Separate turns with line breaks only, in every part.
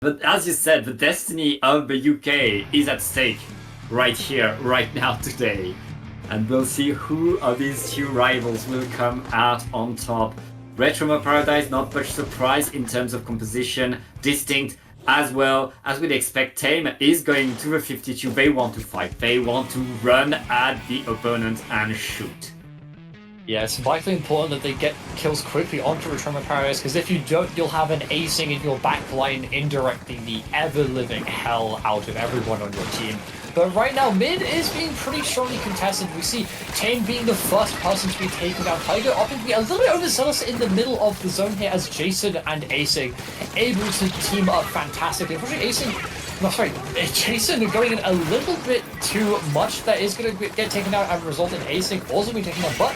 But as you said, the destiny of the UK is at stake right here, right now, today. And we'll see who of these two rivals will come out on top. Retroma Paradise, not much surprise in terms of composition. DistInkt as well, as we'd expect. Tame is going to the 52. They want to fight. They want to run at the opponent and shoot.
Yeah, it's vitally important that they get kills quickly onto Retroma Paradise, because if you don't, you'll have an acing in your backline, indirecting the ever-living hell out of everyone on your team. But right now, mid is being pretty strongly contested. We see Tame being the first person to be taken down. Tiger opting to be a little bit overzealous in the middle of the zone here, as Jason and acing able to team up fantastically. Unfortunately, Jason going in a little bit too much. That is going to get taken out and result in acing also being taken out. But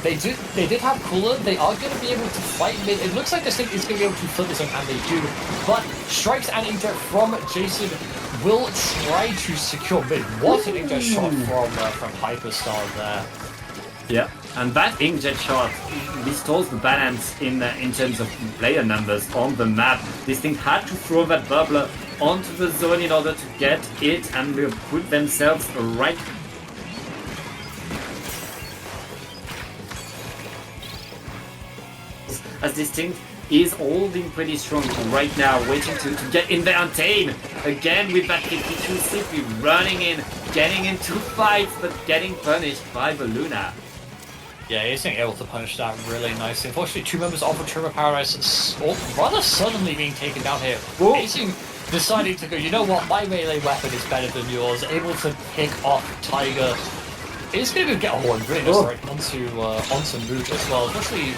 they did have cooler. They are going to be able to fight mid. It looks like this thing is going to be able to flip this one, and they do. But strikes and inkjet from Jason will try to secure mid. What an inkjet shot from Hyperstar there.
Yeah, and that inkjet shot restores the balance in terms of player numbers on the map. This thing had to throw that bubbler onto the zone in order to get it, and will put themselves right. As DistInkt is holding pretty strong right now, waiting to get in there, and Tame again with that 52, simply running in, getting into fights, but getting punished by the Luna.
Yeah, he's being able to punish that really nicely. Unfortunately, two members of Retroma Paradise rather suddenly being taken down here. Acing deciding to go, you know what, my melee weapon is better than yours, able to pick off Tiger. It's going to get a horn really nice right onto Mooch as well. Unfortunately,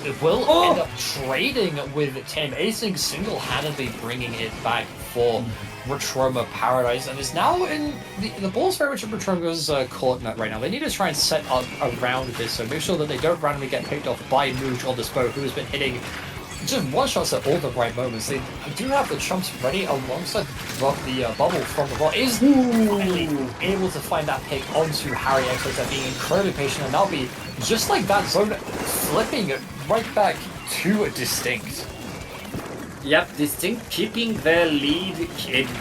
it will end up trading with Tame. Acing single-handedly bringing it back for Retroma Paradise, and is now in the ball's very much in Retroma's court net right now. They need to try and set up around this, so make sure that they don't randomly get picked off by Mooch on this boat, who has been hitting just one-shots at all the right moments. They do have the chumps ready alongside the bubble from the ball. Is finally able to find that pick onto Harry X, being incredibly patient, and that'll be just like that zone flipping right back to DistInkt.
Yep, DistInkt keeping their lead,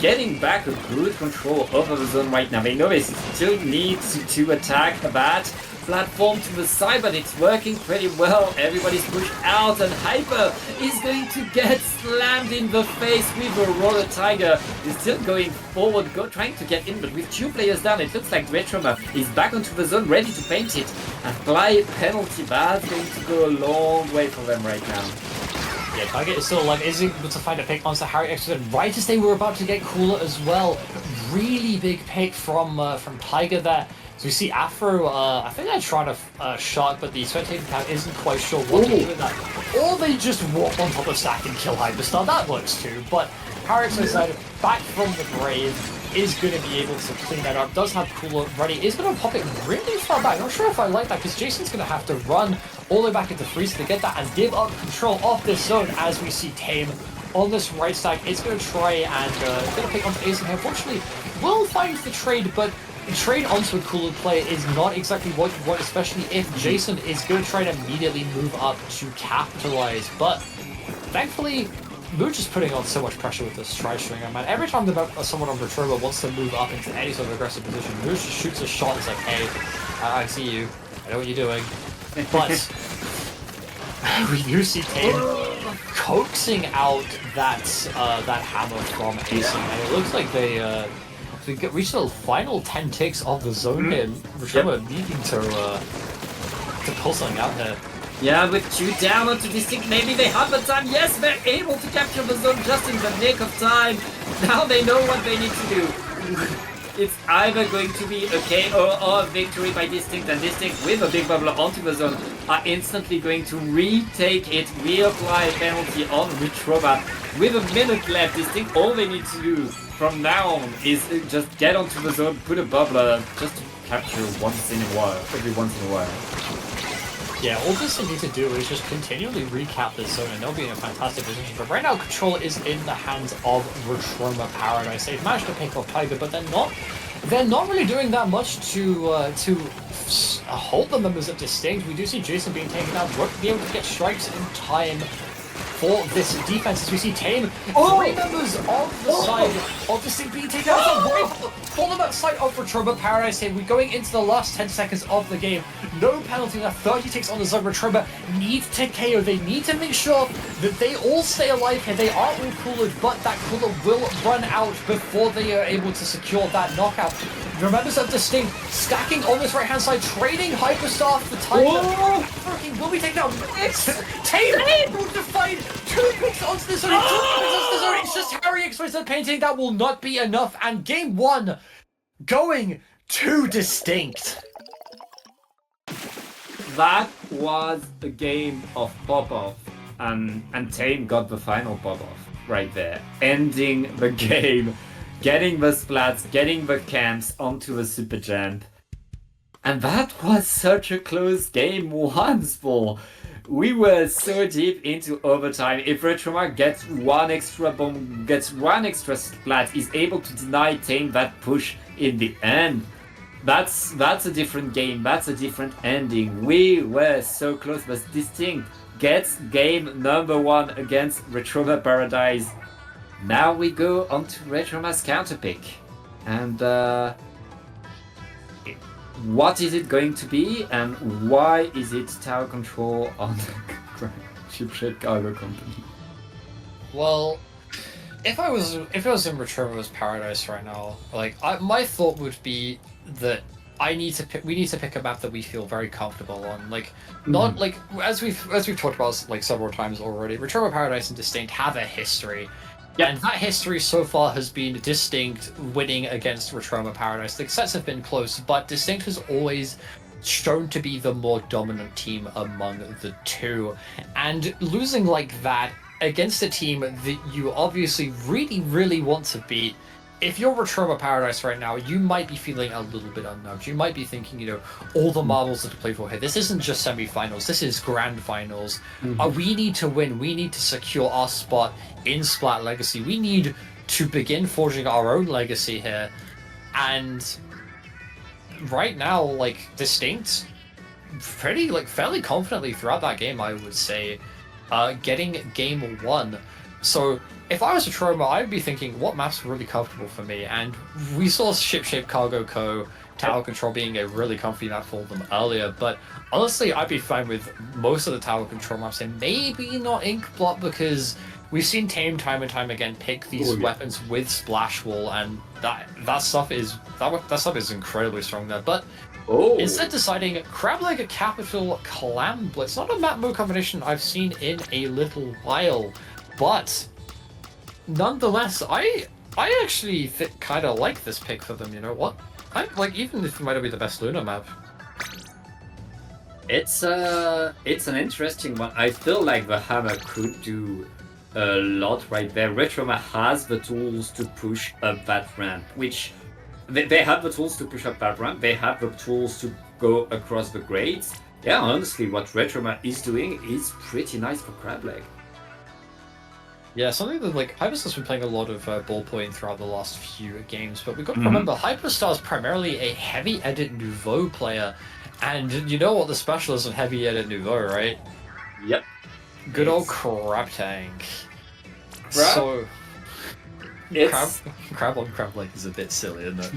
getting back a good control over the zone right now. They know they still need to attack that platform to the side, but it's working pretty well. Everybody's pushed out, and Hyper is going to get slammed in the face with a roller. Tiger is still going forward, trying to get in, but with two players down, it looks like Retroma is back onto the zone, ready to paint it. Apply penalty. That's going to go a long way for them right now.
Yeah, Tiger is still alive, is able to find a pick onto Harry X, right as they were about to get cooler as well. Really big pick from Tiger there. So we see Afro, I think they're trying to shot, but the spectating cam isn't quite sure what to do with that. Or they just walk on top of Stack and kill Hyperstar, that works too. But Harry X back from the grave, is going to be able to clean that up, does have cooler ready, is going to pop it really far back. Not sure if I like that, because Jason's going to have to run all the way back into freeze to get that and give up control of this zone, as we see Tame on this right stack. It's going to try and going to pick onto acing here. Unfortunately, will find the trade, but trade onto a cooler player is not exactly what you want, especially if Jason is going to try and immediately move up to capitalize. But thankfully, Mooch is putting on so much pressure with this tri-stringer, man. Every time someone on Retroma wants to move up into any sort of aggressive position, Mooch just shoots a shot and is like, hey, I see you, I know what you're doing. But we do see Tame coaxing out that hammer from acing, and it looks like they reached the final 10 ticks of the zone here. Retroma needing to pull something out here.
Yeah, with two down onto DistInkt, maybe they have the time. Yes, they're able to capture the zone just in the nick of time. Now they know what they need to do. It's either going to be a KO or a victory by DistInkt, and DistInkt with a big bubbler onto the zone are instantly going to retake it, reapply a penalty on Retroma. With a minute left, DistInkt, all they need to do from now on is just get onto the zone, put a bubbler, just to capture once in a while, every once in a while.
Yeah, all this they need to do is just continually recap this zone, and they'll be in a fantastic position. But right now, control is in the hands of Retroma Paradise. They've managed to pick off Tiger, but they're not really doing that much to hold the members of DistInkt. We do see Jason being taken out, be able to get strikes in time for this defense. As we see Tame, 3 members of the side of DistInkt being taken out. For the side of Retroma Paradise here, we're going into the last 10 seconds of the game. No penalty left, 30 ticks on the zone. Retroma need to KO. They need to make sure that they all stay alive here. They are all cooled, but that cooler will run out before they are able to secure that knockout. The members of DistInkt stacking on this right-hand side, trading Hyperstar for time. Freaking will be taken out. It's Tame able to find 2 picks onto the zone. 2 picks onto the zone. It's just Harry exposed painting. That will not be enough. And game 1 going to DistInkt.
That was a game of pop-off, and Tame got the final pop-off right there, ending the game, getting the splats, getting the camps onto the super jump. And that was such a close game once more. We were so deep into overtime. If Retroma gets one extra bomb, gets one extra splat, is able to deny Tame that push in the end, that's a different game. That's a different ending. We were so close, but DistInkt gets game number 1 against Retroma Paradise. Now we go on to Retroma's counterpick. And what is it going to be, and why is it tower control on the shipshape cargo company?
Well, if I was in Retroma's Paradise right now, like my thought would be that we need to pick a map that we feel very comfortable on. Like, not like as we've talked about like several times already. Retroma Paradise and DistInkt have a history. Yeah. And that history so far has been DistInkt winning against Retroma Paradise. The sets have been close, but DistInkt has always shown to be the more dominant team among the two. And losing like that against a team that you obviously really, really want to beat, if you're Retroma Paradise right now, you might be feeling a little bit unnerved. You might be thinking, you know, all the marbles that to play for here. This isn't just semi-finals. This is grand finals. We need to win. We need to secure our spot in Splat Legacy. We need to begin forging our own legacy here. And right now, like, DistInkt, pretty, like, fairly confidently throughout that game, I would say, getting game 1. So if I was a Retroma, I'd be thinking, what maps are really comfortable for me? And we saw Shipshape Cargo Co. Tower Control being a really comfy map for them earlier, but honestly, I'd be fine with most of the Tower Control maps, and maybe not Inkblot, because we've seen Tame time and time again pick these weapons with Splash Wall, and that stuff is incredibly strong there. But instead deciding Crableg Capital Clam Blitz, not a map mode combination I've seen in a little while, but nonetheless, I actually kind of like this pick for them. You know what? Like, even if it might not be the best Luna map.
It's an interesting one. I feel like the hammer could do a lot right there. Retroma has the tools to push up that ramp, which they have the tools to push up that ramp. They have the tools to go across the grades. Yeah, honestly, what Retroma is doing is pretty nice for Crableg.
Yeah, something that, like, Hyperstar's been playing a lot of ballpoint throughout the last few games, but we've got to remember, Hyperstar's primarily a heavy edit Nouveau player, and you know what the special is on heavy edit Nouveau, right?
Yep.
Good old Crab Tank.
Crab?
So, crab on Crableg is a bit silly, isn't it?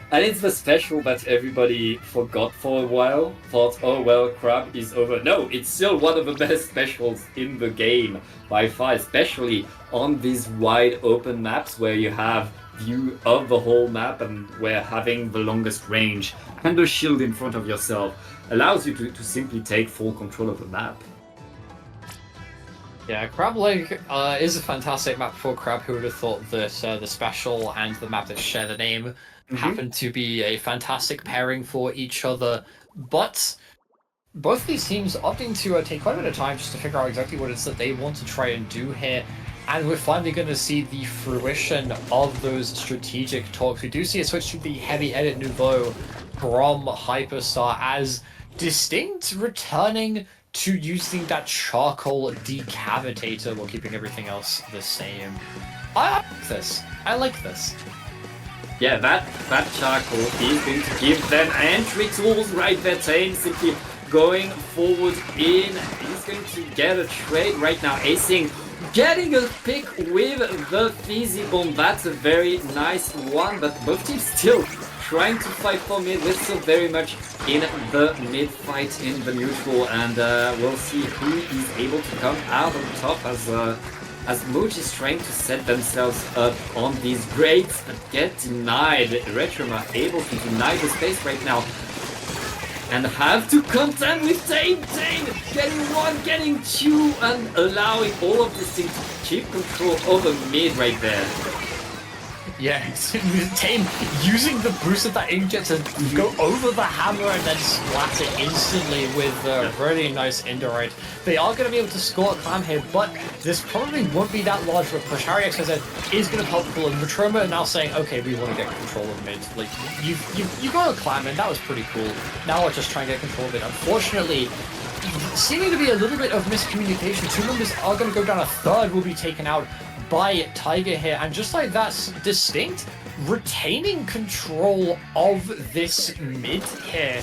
And it's the special that everybody forgot for a while, thought, oh well, Crab is over. No, it's still one of the best specials in the game, by far, especially on these wide open maps where you have view of the whole map and where having the longest range and the shield in front of yourself allows you to simply take full control of the map.
Yeah, Crableg is a fantastic map for Crab. Who would have thought that the special and the map that share the name happen to be a fantastic pairing for each other, but both these teams opting to take quite a bit of time just to figure out exactly what it is that they want to try and do here, and we're finally going to see the fruition of those strategic talks. We do see a switch to the heavy edit Nouveau from Hyperstar as DistInkt returning to using that charcoal decavitator while keeping everything else the same. I like this. I like this.
Yeah, that charcoal is going to give them entry tools right there. Tame simply going forward in. He's going to get a trade right now. Acing, getting a pick with the Fizzy Bomb. That's a very nice one, but both teams still trying to fight for mid. We're still very much in the mid fight in the neutral, and we'll see who is able to come out on top as Mooch is trying to set themselves up on these grades, but get denied. Retroma able to deny the space right now, and have to contend with Tame. Getting one, getting two, and allowing all of this thing to keep control over mid right there.
Yeah, Tame using the boost of that inkjet to go over the hammer and then splat it instantly with a really nice indirect. They are going to be able to score a clam here, but this probably won't be that large of a push. Harry X is going to pop pull, and Retroma are now saying, okay, we want to get control of mid. Like, you got a clam in, that was pretty cool. Now we'll just try and get control of it. Unfortunately, seeming to be a little bit of miscommunication. Two members are going to go down, a third will be taken out by Tiger here, and just like that, DistInkt retaining control of this mid here.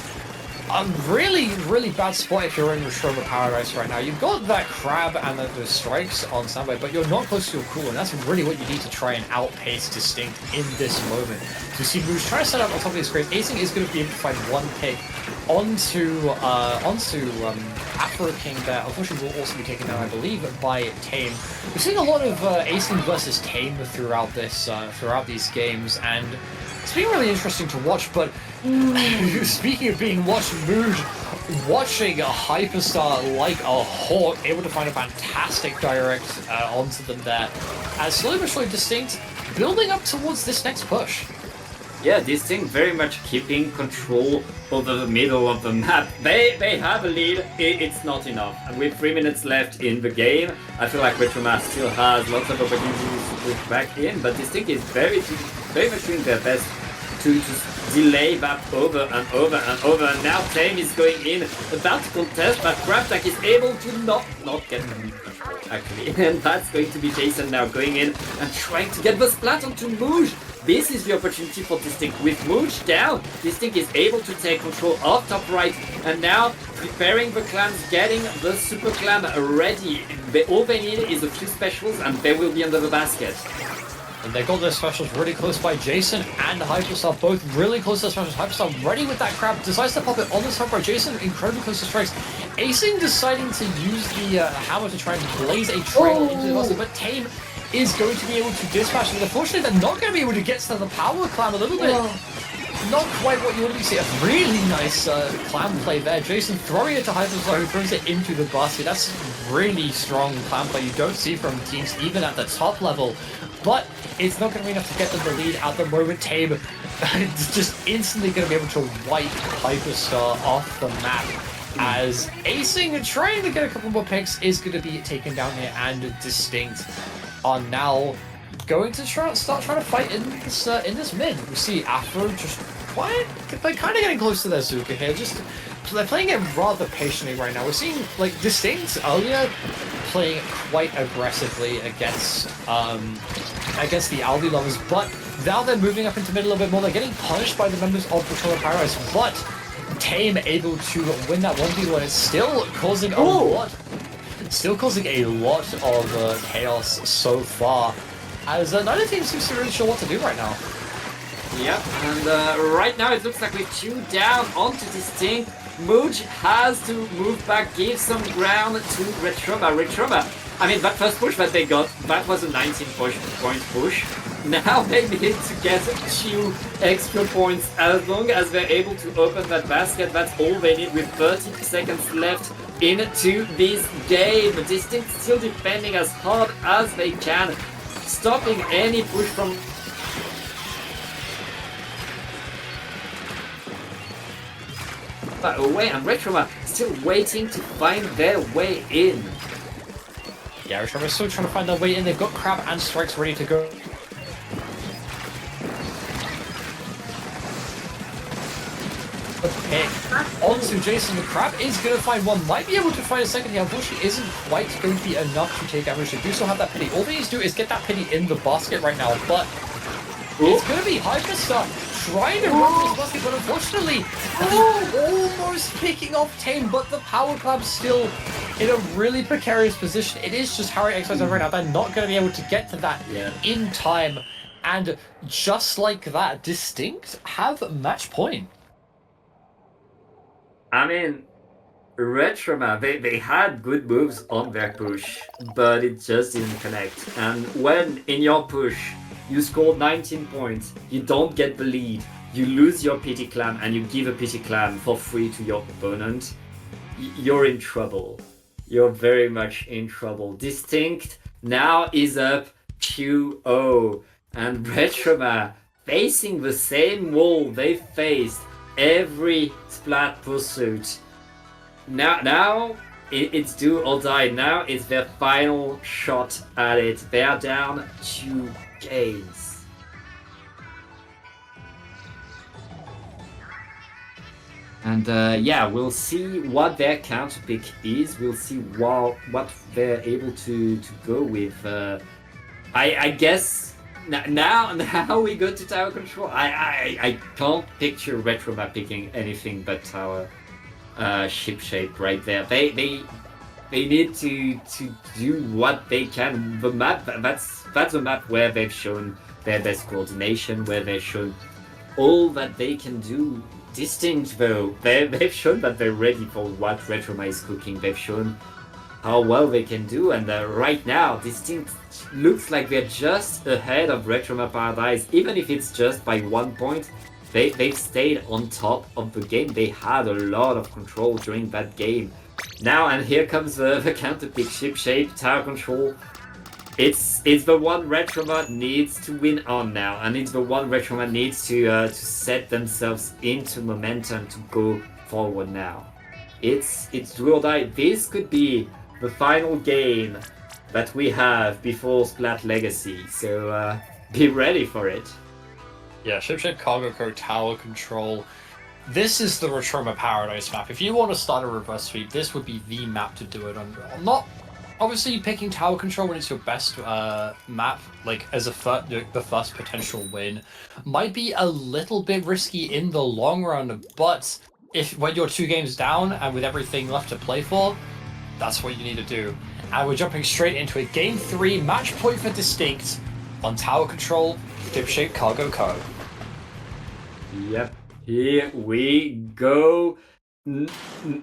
A really bad spot if you're in Retroma Paradise right now. You've got that crab and the strikes on standby, but you're not close to your cool, and that's really what you need to try and outpace DistInkt in this moment. So you see Moose trying to set up on top of these crates. Acing is going to be able to find one pick onto Afro King there. Unfortunately, will also be taken down, I believe, by Tame. We're seeing a lot of Acing versus Tame throughout these games, and it's been really interesting to watch. But speaking of being watched, Mood watching a Hyperstar like a hawk, able to find a fantastic direct onto them there. As slowly but surely DistInkt building up towards this next push.
Yeah, DistInkt very much keeping control over the middle of the map. They have a lead, it's not enough. And with 3 minutes left in the game, I feel like Retroma still has lots of opportunities to push back in, but DistInkt is very much doing their best to delay that over and over and over. And now Tame is going in, about to contest, but Crabtack is able to not get the actually. And that's going to be Jason now going in and trying to get the splat onto Moosh. This is the opportunity for DistInkt. With Mooch down, DistInkt is able to take control of top right, and now preparing the clams, getting the super clam ready. All they need is a few specials, and they will be under the basket.
And they got their specials really close by. Jason and Hyperstar both really close to their specials. Hyperstar ready with that crab, decides to pop it on the top right. Jason incredibly close to strikes. Acing deciding to use the hammer to try and blaze a trail into the basket, but Tame is going to be able to dispatch them. Unfortunately, they're not going to be able to get to the power clam a little bit. Not quite what you want to see. A really nice clam play there. Jason throwing it to Hyperstar, who throws it into the basket. That's really strong clam play you don't see from teams even at the top level. But it's not going to be enough to get them the lead at the moment. Tame is just instantly going to be able to wipe Hyperstar off the map. As Acing, trying to get a couple more picks, is going to be taken down here, and DistInkt are now going to start trying to fight in this mid. We see Afro just kind of getting close to their Zuka here. They're playing it rather patiently right now. We're seeing like DistInkt earlier playing quite aggressively against the Aldi lovers, but now they're moving up into mid a little bit more. They're getting punished by the members of Retroma Paradise, but Tame able to win that 1v1. It's still causing a lot of chaos so far, as neither team seems to really sure what to do right now.
Yep, and right now it looks like with 2 down onto DistInkt, Mooch has to move back, give some ground to Retroma. I mean, that first push that they got, that was a 19-point push. Now they need to get 2 extra points. As long as they're able to open that basket, that's all they need with 30 seconds left into this game. DistInkt still defending as hard as they can, stopping any push from away, and Retroma still waiting to find their way in.
Yeah, Retroma still trying to find their way in. They've got crab and strikes ready to go. Okay, onto Jason. The crab is going to find one, might be able to find a second here. Unfortunately, isn't quite going to be enough to take damage. They do still have that pity. All they need to do is get that pity in the basket right now, but it's going to be Hyperstar trying to run this basket, but unfortunately, almost picking off Tame, but the power club's still in a really precarious position. It is just Harry XYZ right now. They're not going to be able to get to that in time. And just like that, DistInkt have match point.
I mean, Retroma, they had good moves on their push, but it just didn't connect. And when in your push you scored 19 points, you don't get the lead, you lose your pity clam and you give a pity clam for free to your opponent, you're in trouble. You're very much in trouble. DistInkt now is up 2-0, and Retroma facing the same wall they faced every Splat Pursuit. Now it's do or die. Now it's their final shot at it. They're down 2 games. And yeah, we'll see what their counter pick is. We'll see what they're able to go with. I guess now we go to tower control. I can't picture Retroma picking anything but tower ship shape right there. They need to do what they can. The map, that's a map where they've shown their best coordination, where they've shown all that they can do. DistInkt though, they've shown that they're ready for what Retroma is cooking. They've shown how well they can do, and right now DistInkt looks like they're just ahead of Retroma Paradise, even if it's just by 1 point. They've stayed on top of the game. They had a lot of control during that game. Now, and here comes the counter pick, ship shape, tower control. It's the one Retroma needs to win on now, and it's the one Retroma needs to set themselves into momentum to go forward now. It's do or die. This could be the final game that we have before Splat Legacy, so be ready for it.
Yeah, Shipshape Cargo Code Tower Control. This is the Retroma Paradise map. If you want to start a reverse sweep, this would be the map to do it on. Not obviously picking Tower Control when it's your best map, like as the first potential win, might be a little bit risky in the long run. But when you're 2 games down and with everything left to play for, that's what you need to do. And we're jumping straight into it. Game 3, match point for DistInkt on Tower Control, Shipshape Cargo Code.
Yep, here we go.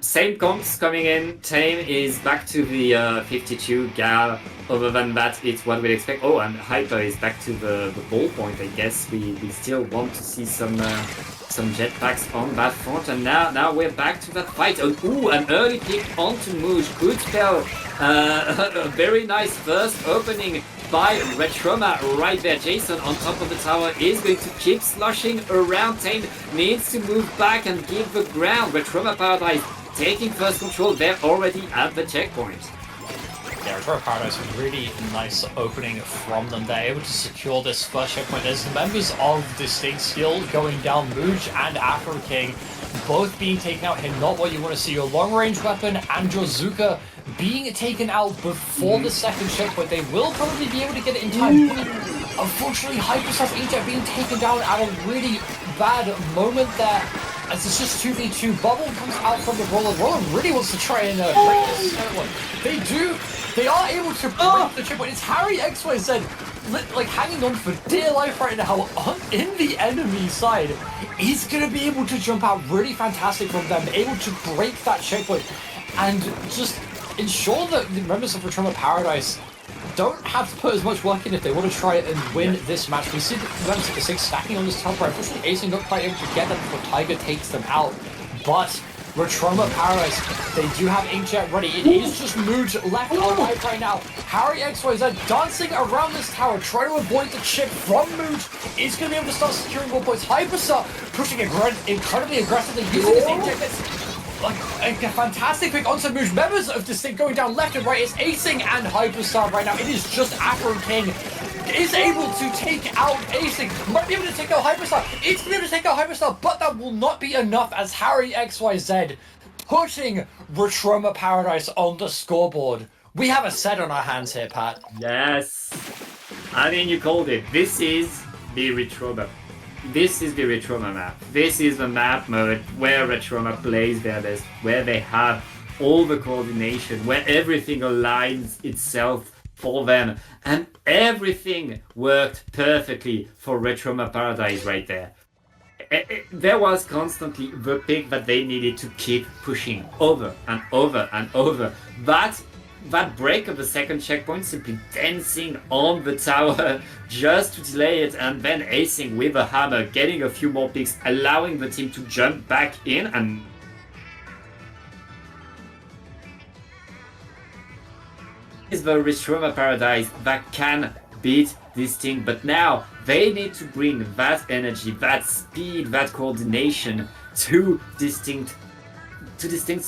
Same comps coming in. Tame is back to the 52. Gal, other than that, it's what we'd expect. Oh, and Hyper is back to the ballpoint. I guess we still want to see some jetpacks on that front. And now we're back to that fight. Oh, ooh, an early pick onto Mooj. Good spell. A very nice first opening by Retroma right there. Jason on top of the tower is going to keep sloshing around. Tame needs to move back and give the ground. Retroma Paradise taking first control. They're already at the checkpoint.
Yeah, Retroma Paradise was really nice opening from them. They're able to secure this first checkpoint. There's the members of DistInkt still going down. Mooj and Afro King both being taken out here. Not what you want to see. Your long range weapon and your Zuka being taken out before the second checkpoint. They will probably be able to get it in time. Unfortunately, Hyperstar's Inkjet being taken down at a really bad moment there. As it's just 2v2, Bubble comes out from the roller. Roller really wants to try and break this second one. They are able to break the checkpoint. It's Harry XYZ like hanging on for dear life right now in the enemy side. He's going to be able to jump out really fantastic from them, able to break that checkpoint and just ensure that the members of Retroma Paradise don't have to put as much work in if they want to try and win this match. We see the members of the 6 stacking on this tower. Unfortunately, Ace not quite able to get them before Tiger takes them out. But Retroma Paradise, they do have Inkjet ready. It is just Mooj left alive right now. Harry XYZ dancing around this tower, trying to avoid the chip from Mooj. Is going to be able to start securing more points. Hyperstar pushing incredibly aggressively, using his Inkjet. Like a fantastic pick onto Mooj. Members of DistInkt going down left and right. It's Acing and Hyperstar right now. It is just Afro King is able to take out Acing. Might be able to take out Hyperstar. It's going to be able to take out Hyperstar, but that will not be enough as Harry XYZ pushing Retroma Paradise on the scoreboard. We have a set on our hands here, Pat.
Yes. I mean, you called it. This is the Retroma this is the Retroma map. This is the map mode where Retroma plays their best, where they have all the coordination, where everything aligns itself for them, and everything worked perfectly for Retroma Paradise right there. There was constantly the pick that they needed to keep pushing over and over and over. That break of the second checkpoint, simply dancing on the tower just to delay it, and then acing with a hammer, getting a few more picks, allowing the team to jump back in, and is the Retroma Paradise that can beat DistInkt. But now they need to bring that energy, that speed, that coordination to DistInkt's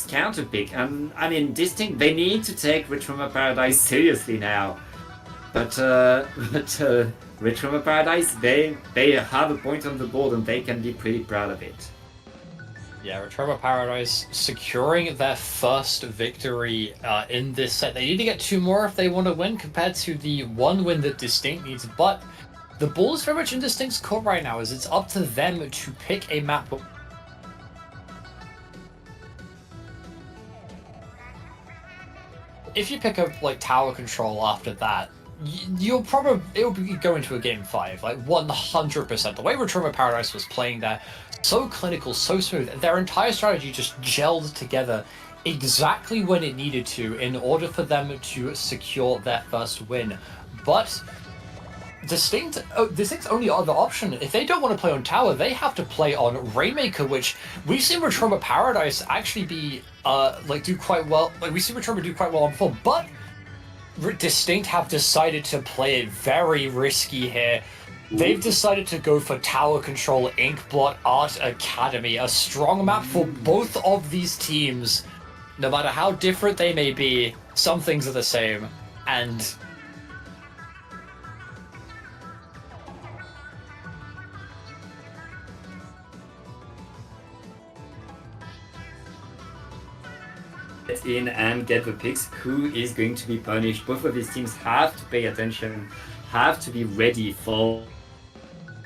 counter pick. And I mean, DistInkt, they need to take Retroma Paradise seriously now. But Retroma Paradise, they have a point on the board and they can be pretty proud of it.
Yeah, Retroma Paradise securing their first victory in this set. They need to get 2 more if they want to win, compared to the 1 win that DistInkt needs. But the ball is very much in DistInkt's court right now, as it's up to them to pick a map. If you pick up like tower control after that, you'll probably it'll go into a game 5, like 100%. The way Retroma Paradise was playing there, so clinical, so smooth. Their entire strategy just gelled together exactly when it needed to in order for them to secure their first win. But DistInkt's only other option, if they don't want to play on tower, they have to play on Rainmaker, which we've seen Retroma Paradise actually be do quite well. Like, we see Retroma do quite well on full, but DistInkt have decided to play it very risky here. They've decided to go for tower control Inkblot Art Academy, a strong map for both of these teams. No matter how different they may be, some things are the same, and
get in and get the picks. Who is going to be punished? Both of these teams have to pay attention, have to be ready for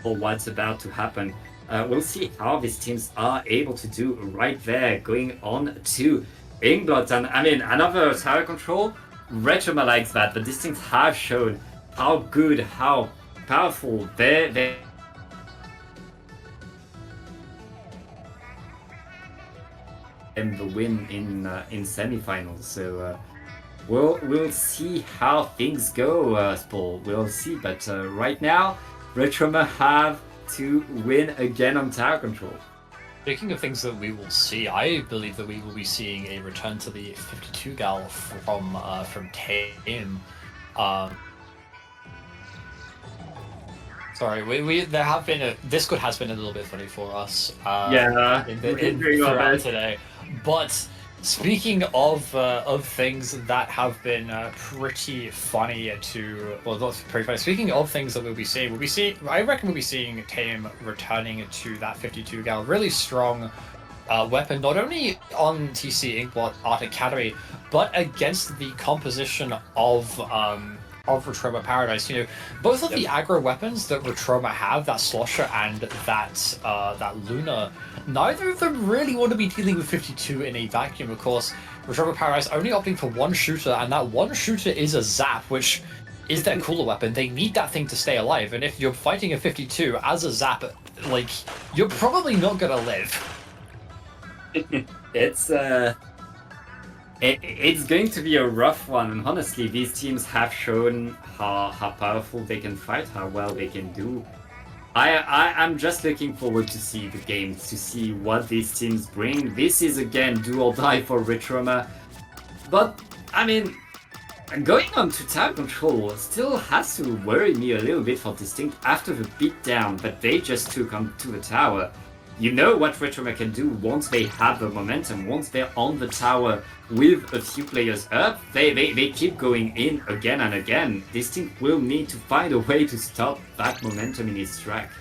what's about to happen. We'll see how these teams are able to do right there, going on to Inkblot. And I mean, another tower control, Retroma likes that, but these teams have shown how good, how powerful they and the win in semifinals. So we'll see how things go, Spol. We'll see. But right now, Retroma have to win again on tower control.
Speaking of things that we will see, I believe that we will be seeing a return to the 52 gal from Tame. Sorry, there have been Discord has been a little bit funny for us. Throughout today. But speaking of things that have been pretty funny not pretty funny. Speaking of things that we'll be seeing, I reckon we'll be seeing Tame returning to that 52 gal, really strong weapon, not only on TC Inkblot Art Academy, but against the composition of Retroma Paradise. You know, both of the aggro weapons that Retroma have, that Slosher and that Luna, neither of them really want to be dealing with 52 in a vacuum. Of course, Retroma Paradise only opting for one shooter, and that one shooter is a Zap, which is their cooler weapon. They need that thing to stay alive, and if you're fighting a 52 as a Zap, like, you're probably not gonna live.
It's going to be a rough one, and honestly, these teams have shown how powerful they can fight, how well they can do. I'm just looking forward to see the games, to see what these teams bring. This is again do or die for Retroma, but I mean, going on to tower control still has to worry me a little bit for DistInkt after the beatdown that they just took onto the tower. You know what Retroma can do once they have the momentum, once they're on the tower with a few players up, they keep going in again and again. DistInkt will need to find a way to stop that momentum in its track.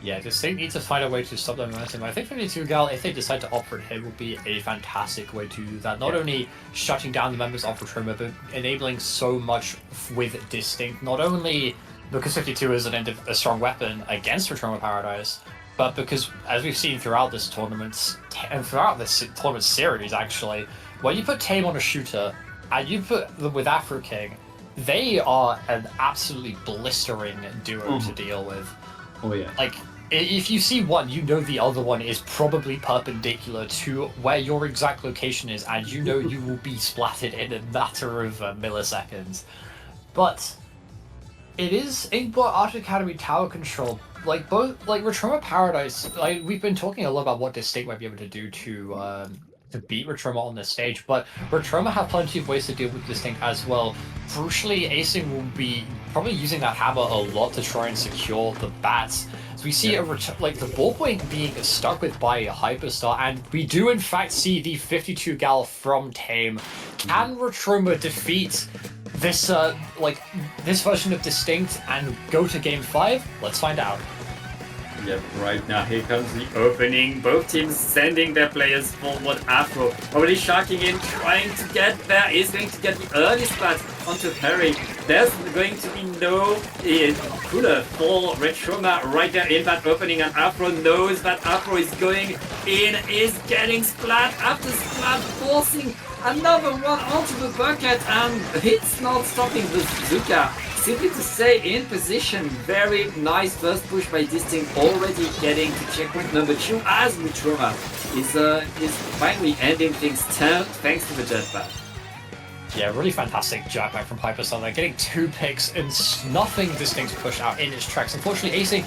Yeah, DistInkt needs to find a way to stop that momentum. I think 52 gal, if they decide to operate here, will be a fantastic way to do that. Not only shutting down the members of Retroma, but enabling so much with DistInkt. Not only because 52 is a strong weapon against Retroma Paradise, but because, as we've seen throughout this tournament, and throughout this tournament series actually, when you put Tame on a shooter, and you put them with Afro King, they are an absolutely blistering duo to deal with.
Oh yeah.
Like, if you see one, you know the other one is probably perpendicular to where your exact location is, and you know you will be splatted in a matter of milliseconds. But it is Inkblot Art Academy tower control. Like Retroma Paradise. Like, we've been talking a lot about what DistInkt might be able to do to beat Retroma on this stage, but Retroma have plenty of ways to deal with DistInkt as well. Crucially, Acing will be probably using that hammer a lot to try and secure the bats. So we see the ballpoint being stuck with by a Hyperstar, and we do in fact see the 52 gal from Tame. Can Retroma defeat this this version of DistInkt and go to game 5? Let's find out.
Yep, right now here comes the opening. Both teams sending their players forward. Afro already sharking in, trying to get there. Is going to get the early splat onto Perry. There's going to be no cooler for Retroma right there in that opening, and Afro knows that Afro is going in, is getting splat after splat, forcing another one onto the bucket, and it's not stopping the Zuka. Simply to stay in position. Very nice first push by DistInkt, already getting to checkpoint number 2 as Retroma is finally ending things thanks to the jetpack.
Yeah, really fantastic jetpack from Hyperstar there, getting 2 picks and snuffing DistInkt's push out in its tracks. Unfortunately, Acing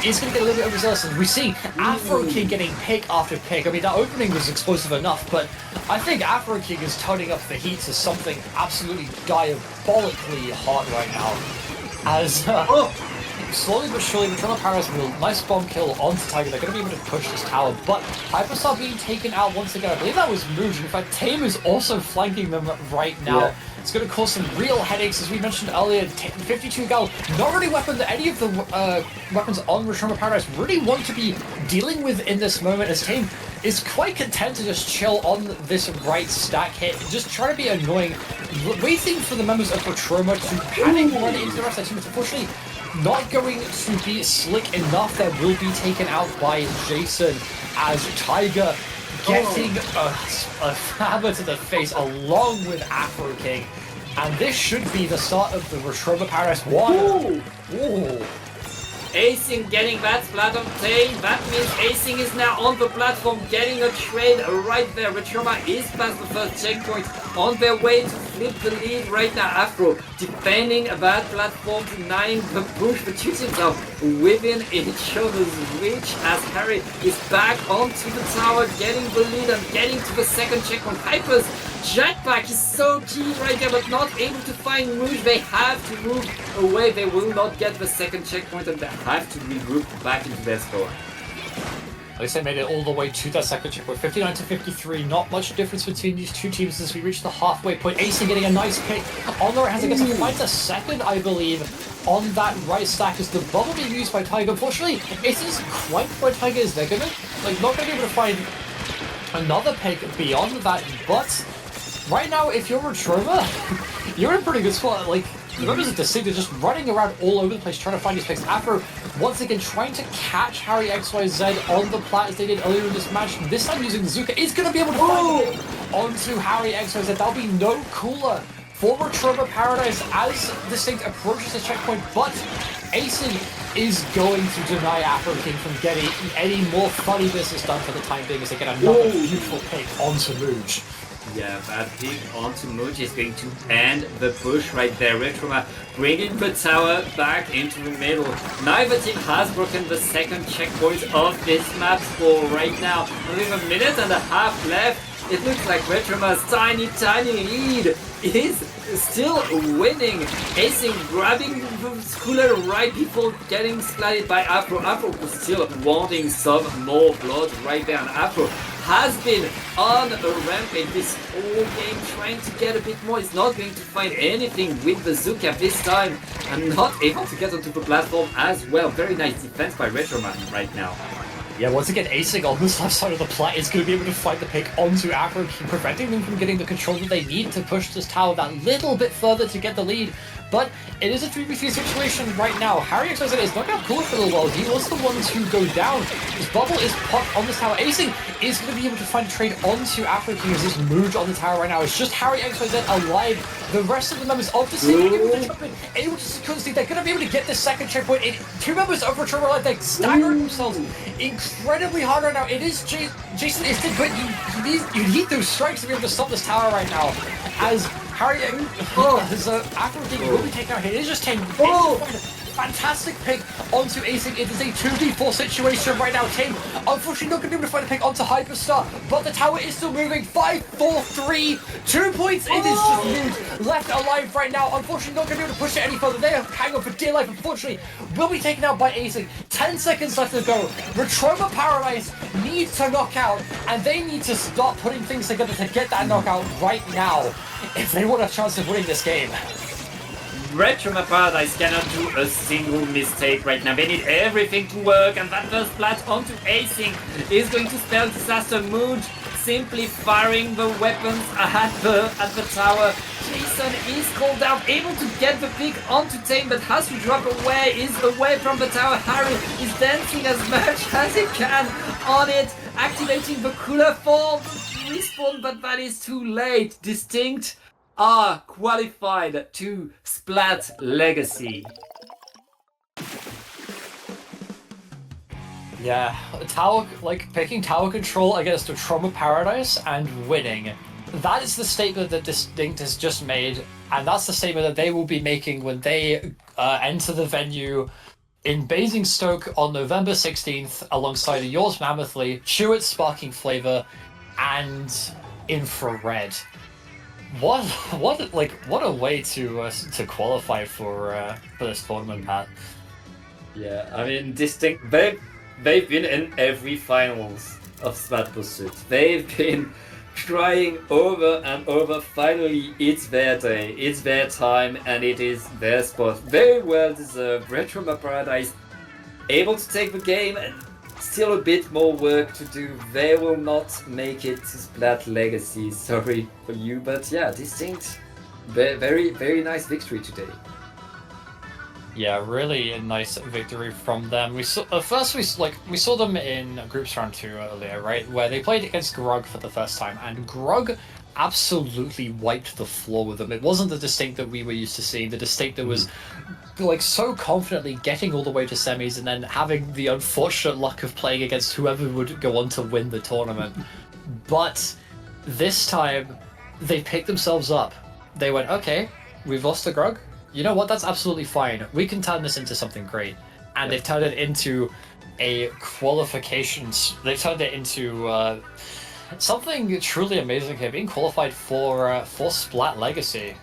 is going to get a little bit overzealous, and we see Afro King getting pick after pick. I mean, that opening was explosive enough, but I think Afro King is turning up the heat to something absolutely diabolically hot right now. As slowly but surely, Retroma Paradise will nice bomb kill onto Tiger. They're going to be able to push this tower, but Hyperstar being taken out once again. I believe that was Mooj. In fact, Tame is also flanking them right now. Yeah. It's going to cause some real headaches, as we mentioned earlier. 52 gal, not really a weapon that any of the weapons on Retroma Paradise really want to be dealing with in this moment, as Tame is quite content to just chill on this right stack hit, just try to be annoying, waiting for the members of Retroma to panic run into the rest of the team. Unfortunately, not going to be slick enough. That will be taken out by Jason, as Tiger getting a hammer to the face along with Afro King. And this should be the start of the Retroma Paradise 1. Ooh.
Acing getting that splat on Tame. That means Acing is now on the platform, getting a trade right there. Retroma is past the first checkpoint, on their way to flip the lead right now. Afro defending that platform, denying the push, but two teams are within each other's reach as Harry is back onto the tower, getting the lead and getting to the second checkpoint. Hyper's jetpack is so key right there, but not able to find Mooj. They have to move away. They will not get the second checkpoint, and they have to regroup back into their score.
At least they made it all the way to that second checkpoint. 59 to 53. Not much difference between these two teams as we reach the halfway point. Acing getting a nice pick on the right hand. I guess he finds a second, I believe, on that right stack as the bubble being used by Tiger. Unfortunately, it is quite where Tiger is. They're gonna not gonna be able to find another pick beyond that, but right now, if you're Retroma, you're in a pretty good spot. Like, the members of DistInkt are just running around all over the place trying to find these picks. Afro, once again, trying to catch Harry XYZ on the plat as they did earlier in this match. This time using Zuka is going to be able to find it onto Harry XYZ. That'll be no cooler for Retroma Paradise as DistInkt approaches the checkpoint, but Acing is going to deny Afro King from getting any more funny business done for the time being as they get another beautiful pick onto Mooj.
Yeah, that pick onto Mooj is going to end the push right there. Retroma bringing the tower back into the middle. Neither team has broken the second checkpoint of this map score right now. Only a minute and a half left. It looks like Retroma's tiny lead is still winning. Acing grabbing the schooler right before getting splatted by Afro. Afro was still wanting some more blood right there, and Afro has been on a rampage this whole game, trying to get a bit more. He's not going to find anything with the Zuka this time, and not able to get onto the platform as well. Very nice defense by Retroma right now.
Yeah, once again, Acing on this left side of the plat is going to be able to find the pick onto Afro, preventing them from getting the control that they need to push this tower that little bit further to get the lead. But it is a 3v3 situation right now. Harry XYZ is not going to cool for a little while. He was the one to go down. His bubble is popped on this tower. Acing is going to be able to find a trade onto Afro King as he's moved on the tower right now. It's just Harry XYZ alive. The rest of the members of the team are able to jump in, able to secure the lead. They're going to be able to get this second checkpoint. Two members of Retroma are like staggering themselves incredibly hard right now. It is Jason is good, but you need those strikes to be able to stop this tower right now. As Harry, his Afro King will be taken out here. It is just 10. Fantastic pick onto Acing. It is a 2v4 situation right now. Tame, unfortunately, not going to be able to find a pick onto Hyperstar, but the tower is still moving. 5, 4, 3, 2 points. It is just moved, left alive right now. Unfortunately, not going to be able to push it any further. They are hanging on for dear life. Unfortunately, will be taken out by Acing. 10 seconds left to go. Retroma Paradise needs to knock out, and they need to start putting things together to get that knockout right now if they want a chance of winning this game.
Retroma Paradise cannot do a single mistake right now. They need everything to work, and that first splat onto Acing is going to spell disaster mood. Simply firing the weapons at the tower. Jason is called out, able to get the pick onto Tame, but has to drop away, is away from the tower. Harry is dancing as much as he can on it, activating the cooler form respawn, but that is too late. DistInkt are qualified to Splat Legacy.
Yeah, tower, picking tower control against Retroma Paradise and winning. That is the statement that DistInkt has just made, and that's the statement that they will be making when they enter the venue in Basingstoke on November 16th alongside Yours Mammothly, Chewit Sparking Flavor, and Infrared. What a way to qualify for this tournament, Pat.
Yeah, I mean, DistInkt, they've been in every finals of Splat Pursuit. They've been trying over and over. Finally, it's their day, it's their time, and it is their spot. Very well deserved. Retroma Paradise able to take the game, and still a bit more work to do. They will not make it to Splat Legacy. Sorry for you, but yeah, DistInkt, very, very nice victory today.
Yeah, really a nice victory from them. We saw we saw them in groups round 2 earlier, right, where they played against Grog for the first time, and Grog absolutely wiped the floor with them. It wasn't the DistInkt that we were used to seeing, the DistInkt that was so confidently getting all the way to semis and then having the unfortunate luck of playing against whoever would go on to win the tournament. But this time, they picked themselves up. They went, okay, we've lost to Grog. You know what? That's absolutely fine. We can turn this into something great. And they've turned it into a qualifications. They've turned it into something truly amazing here, being qualified for Splat Legacy.